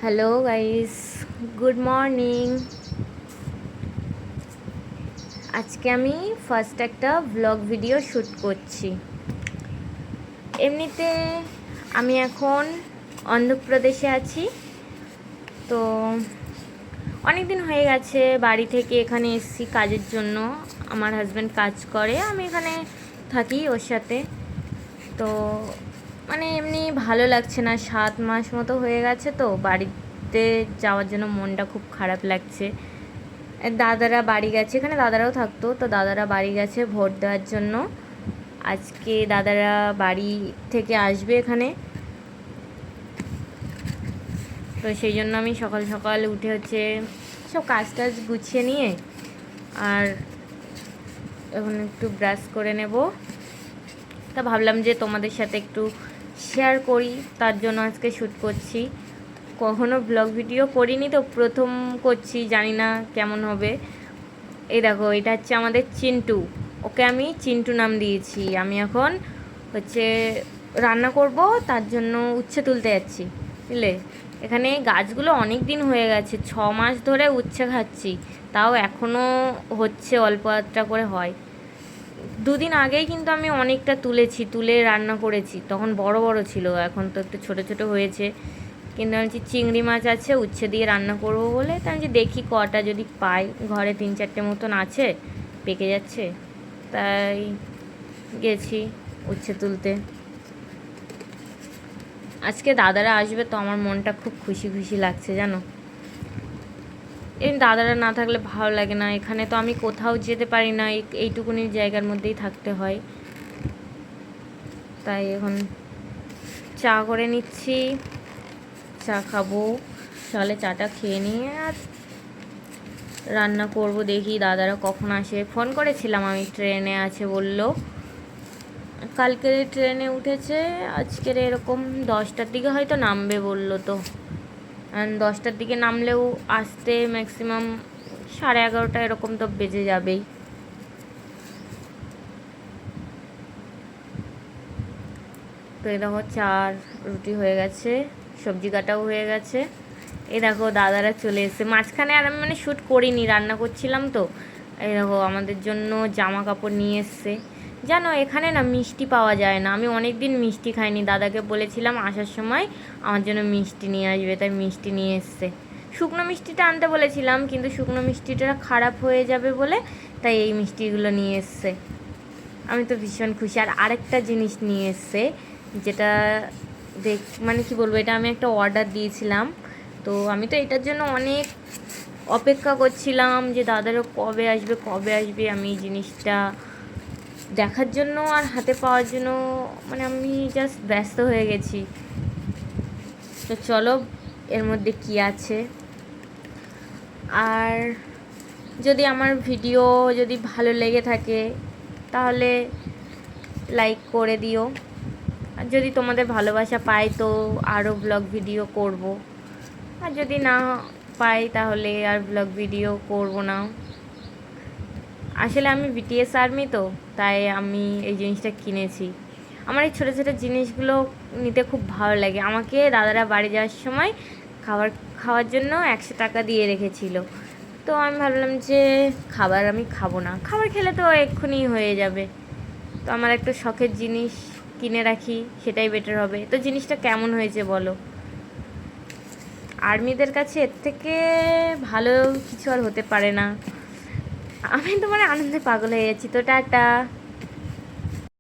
Hello guys, good morning. আজকে আমি first একটা ব্লগ ভিডিও শ্যুট করছি। এমনিতে আমি এখন অন্ধ্রপ্রদেশে আছি। তো অনেক দিন হয়ে গেছে বাড়ি থেকে এখানে এসেছি কাজের জন্য। আমার হাজব্যান্ড কাজ করে, আমি এখানে থাকি ওর সাথে। তো মানে এমনি ভালো লাগছে না, 7 মাস মতো হয়ে গেছে, তো বাড়িতে যাওয়ার জন্য মনটা খুব খারাপ লাগছে। দাদারা বাড়ি গেছে, এখানে দাদারাও থাকতো, তো দাদারা বাড়ি গেছে ভোট দেওয়ার জন্য। আজকে দাদারা বাড়ি থেকে আসবে এখানে, তো সেই জন্য আমি সকাল সকাল উঠে হচ্ছে সব কাজ টাজ গুছিয়ে নিয়ে আর এখন একটু ব্রাশ করে নেব। তা ভাবলাম যে তোমাদের সাথে একটু শেয়ার করি, তার জন্য আজকে শ্যুট করছি। কখনো ব্লগ ভিডিও করিনি, তো প্রথম করছি, জানি না কেমন হবে। এই দেখো, এটা হচ্ছে আমাদের চিন্টু, ওকে আমি চিন্টু নাম দিয়েছি। আমি এখন হচ্ছে রান্না করব, তার জন্য উচ্ছে তুলতে যাচ্ছি, বুঝলে। এখানে গাছগুলো অনেক দিন হয়ে গেছে, 6 মাস ধরে উচ্ছে খাচ্ছি, তাও এখনও হচ্ছে, অল্প আধটা করে হয়। 2 দিন আগেই কিন্তু আমি অনেকটা তুলে রান্না করেছি, তখন বড় বড় ছিল, এখন তো একটু ছোট ছোট হয়েছে। কিন্তু আমি চিংড়ি মাছ আছে উচ্ছে দিয়ে রান্না করব বলে, তাই আমি দেখি কটা যদি পাই, ঘরে 3-4টে মতন আছে, পেকে যাচ্ছে, তাই গেছি উচ্ছে তুলতে। আজকে দাদারা আসবে, তো আমার মনটা খুব খুশি খুশি লাগছে জানো। এই দাদারা না থাকলে ভালো লাগে না, এখানে তো আমি কোথাও যেতে পারি না, এইটুকুনি জায়গার মধ্যেই থাকতে হয়। তাই এখন চা করে নিচ্ছি, চা খাবো, সকালে চাটা খেয়ে নিয়ে আর রান্না করব। দেখি দাদারা কখন আসে, ফোন করেছিলাম আমি, ট্রেনে আছে বললো। কালকের ট্রেনে উঠেছে, আজকের এরকম 10টার দিকে হয়তো নামবে বললো। তো 10টার দিকে নামলেও আসতে ম্যাক্সিমাম 11:30 এরকম তো বেজে যাবেই। তো এই দেখো, চার রুটি হয়ে গেছে, সবজি কাটাও হয়ে গেছে। এই দেখো দাদারা চলে এসেছে মাঝখানে, আর আমি মানে শ্যুট করিনি, রান্না করছিলাম তো। এই দেখো আমাদের জন্য জামা কাপড় নিয়ে এসছে। জানো এখানে না মিষ্টি পাওয়া যায় না, আমি অনেক দিন মিষ্টি খাইনি, দাদাকে বলেছিলাম আসার সময় আমার জন্য মিষ্টি নিয়ে আসবে, তাই মিষ্টি নিয়ে এসছে। শুকনো মিষ্টিটা আনতে বলেছিলাম, কিন্তু শুকনো মিষ্টিটা খারাপ হয়ে যাবে বলে তাই এই মিষ্টিগুলো নিয়ে এসছে। আমি তো ভীষণ খুশি। আর আরেকটা জিনিস নিয়ে এসছে, যেটা মানে কি বলবো, এটা আমি একটা অর্ডার দিয়েছিলাম, তো আমি তো এটার জন্য অনেক অপেক্ষা করছিলাম যে দাদারও কবে আসবে কবে আসবে, আমি এই জিনিসটা দেখার জন্য আর হাতে পাওয়ার জন্য মানে আমি জাস্ট ব্যস্ত হয়ে গেছি। তো চলো এর মধ্যে কি আছে। আর যদি আমার ভিডিও যদি ভালো লেগে থাকে তাহলে লাইক করে দিও, আর যদি তোমাদের ভালোবাসা পাই তো আরও ব্লগ ভিডিও করব, আর যদি না পাই তাহলে আর ব্লগ ভিডিও করব না। আসলে আমি বিটিএস আর্মি, তো তাই আমি এই জিনিসটা কিনেছি। আমার এই ছোটো ছোটো জিনিসগুলো নিতে খুব ভালো লাগে। আমাকে দাদারা বাড়ি যাওয়ার সময় খাওয়ার জন্য 100 টাকা দিয়ে রেখেছিল, তো আমি ভাবলাম যে খাবার আমি খাবো না, খাবার খেলে তো এক্ষুনি হয়ে যাবে, তো আমার একটা শখের জিনিস কিনে রাখি, সেটাই বেটার হবে। তো জিনিসটা কেমন হয়েছে বলো? আর্মিদের কাছে এর থেকে ভালো কিছু আর হতে পারে না। আমি তো মানে আনন্দে পাগল হয়ে যাচ্ছি। তো টাটা।